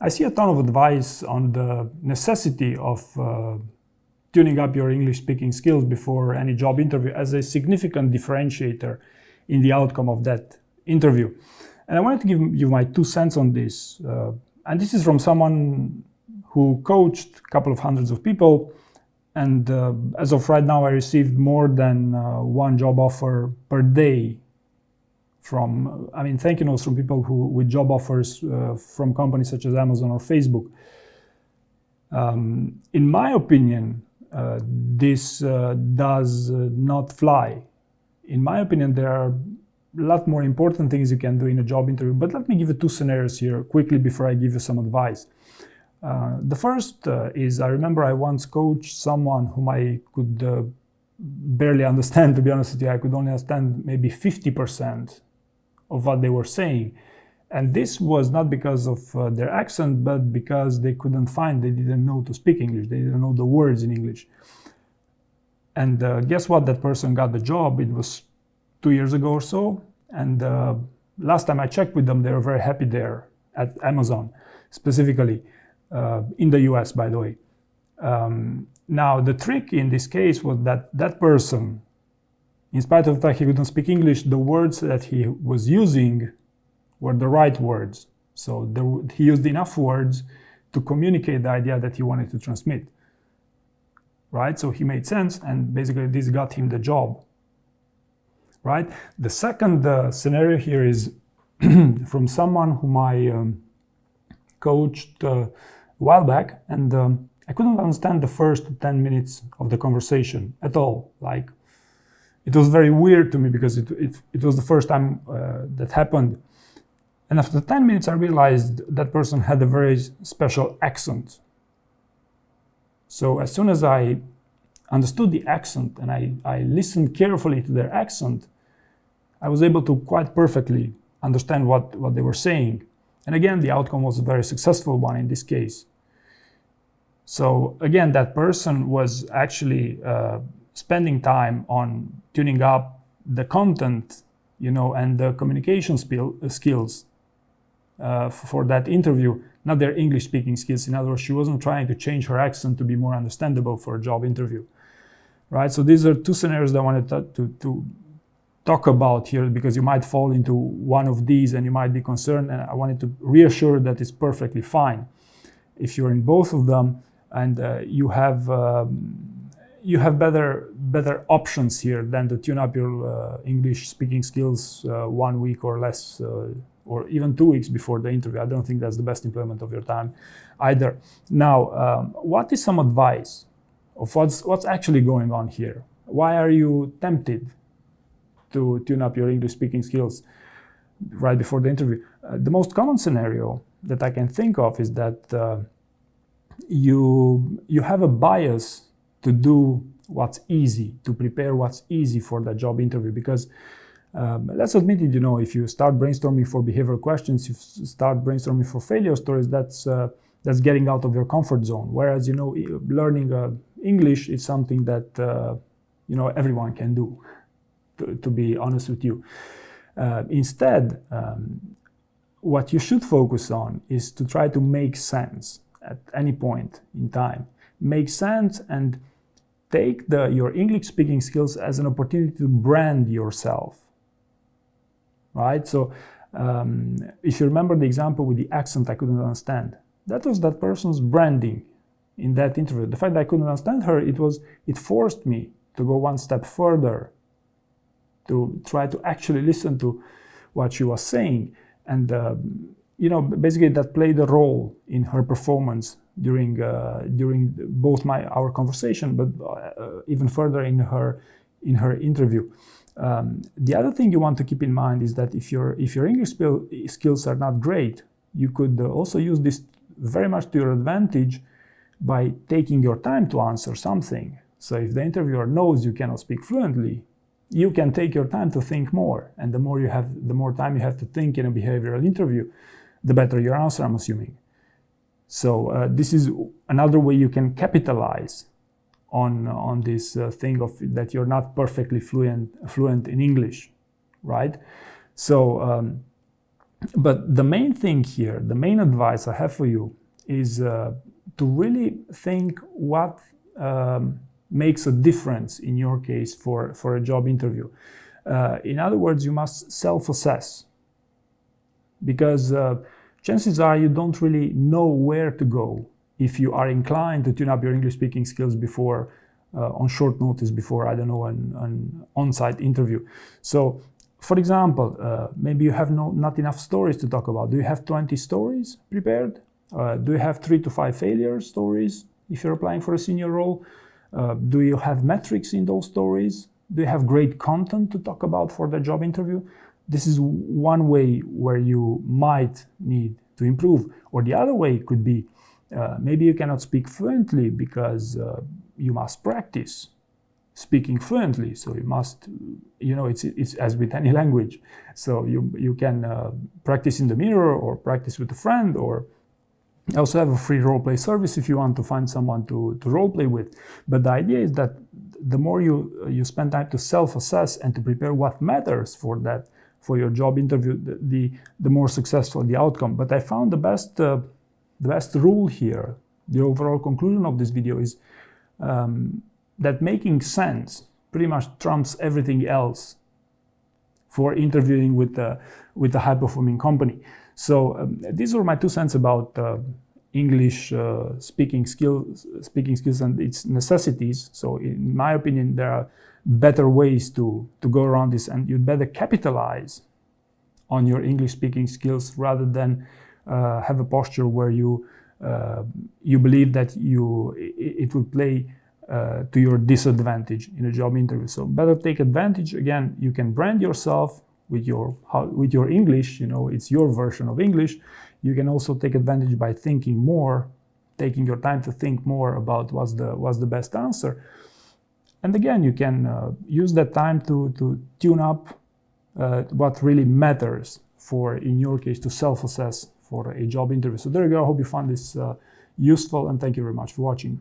I see a ton of advice on the necessity of tuning up your English speaking skills before any job interview as a significant differentiator in the outcome of that interview. And I wanted to give you my 2 cents on this. And this is from someone who coached a couple of hundreds of people. And as of right now, I received more than one job offer per day thank you notes from people with job offers from companies such as Amazon or Facebook. In my opinion, this does not fly. In my opinion, there are a lot more important things you can do in a job interview, but let me give you 2 scenarios here quickly before I give you some advice. The first is, I remember I once coached someone whom I could barely understand, to be honest with you. I could only understand maybe 50% of what they were saying. And this was not because of their accent, but because they didn't know to speak English. They didn't know the words in English. And guess what? That person got the job. It was 2 years ago or so. And last time I checked with them, they were very happy there at Amazon, specifically in the US, by the way. Now, the trick in this case was that person, in spite of the fact he couldn't speak English, the words that he was using were the right words. So he used enough words to communicate the idea that he wanted to transmit. Right? So he made sense, and basically this got him the job. Right? The second scenario here is from someone whom I coached a while back, and I couldn't understand the first 10 minutes of the conversation at all. Like, it was very weird to me because it was the first time that happened. And after 10 minutes, I realized that person had a very special accent. So as soon as I understood the accent and I listened carefully to their accent, I was able to quite perfectly understand what they were saying. And again, the outcome was a very successful one in this case. So again, that person was actually spending time on tuning up the content, and the communication skills for that interview, not their English speaking skills. In other words, she wasn't trying to change her accent to be more understandable for a job interview, right? So these are 2 scenarios that I wanted to talk about here, because you might fall into one of these and you might be concerned, and I wanted to reassure that it's perfectly fine if you're in both of them, and you have better options here than to tune up your English speaking skills 1 week or less, or even 2 weeks before the interview. I don't think that's the best employment of your time either. Now, what is some advice of what's actually going on here? Why are you tempted to tune up your English speaking skills right before the interview? The most common scenario that I can think of is that you have a bias to do what's easy, to prepare what's easy for that job interview. Because let's admit it, if you start brainstorming for behavioral questions, you start brainstorming for failure stories, that's getting out of your comfort zone. Whereas, learning English is something that, everyone can do, to be honest with you. Instead, what you should focus on is to try to make sense at any point in time. Make sense and take your English speaking skills as an opportunity to brand yourself, right? So if you remember the example with the accent I couldn't understand, that was that person's branding in that interview. The fact that I couldn't understand her, it forced me to go one step further, to try to actually listen to what she was saying. And basically that played a role in her performance during both our conversation, but even further in her interview. The other thing you want to keep in mind is that if your English skills are not great, you could also use this very much to your advantage by taking your time to answer something. So if the interviewer knows you cannot speak fluently, you can take your time to think more. And the more time you have to think in a behavioral interview, the better your answer, I'm assuming. So this is another way you can capitalize on this thing of that you're not perfectly fluent in English, right? So But the main thing here, the main advice I have for you is to really think what makes a difference in your case for a job interview. In other words, you must self-assess, because chances are you don't really know where to go if you are inclined to tune up your English speaking skills before, on short notice, before, I don't know, an on-site interview. So, for example, maybe you have not enough stories to talk about. Do you have 20 stories prepared? Do you have 3 to 5 failure stories if you're applying for a senior role? Do you have metrics in those stories? Do you have great content to talk about for the job interview? This is one way where you might need to improve. Or the other way could be, maybe you cannot speak fluently because you must practice speaking fluently. So you must, it's as with any language. So you can practice in the mirror or practice with a friend, or also have a free roleplay service if you want to find someone to roleplay with. But the idea is that the more you spend time to self-assess and to prepare what matters for your job interview, the more successful the outcome. But I found the best rule here, the overall conclusion of this video is that making sense pretty much trumps everything else for interviewing with a high-performing company. So these are my 2 cents about English speaking skills and its necessities. So in my opinion, there are better ways to go around this, and you'd better capitalize on your English speaking skills rather than have a posture where you believe that it will play to your disadvantage in a job interview. So better take advantage. Again, you can brand yourself with your English, it's your version of English. You can also take advantage by thinking more, taking your time to think more about what's the best answer. And again, you can use that time to tune up what really matters for, in your case, to self-assess for a job interview. So there you go. I hope you found this useful, and thank you very much for watching.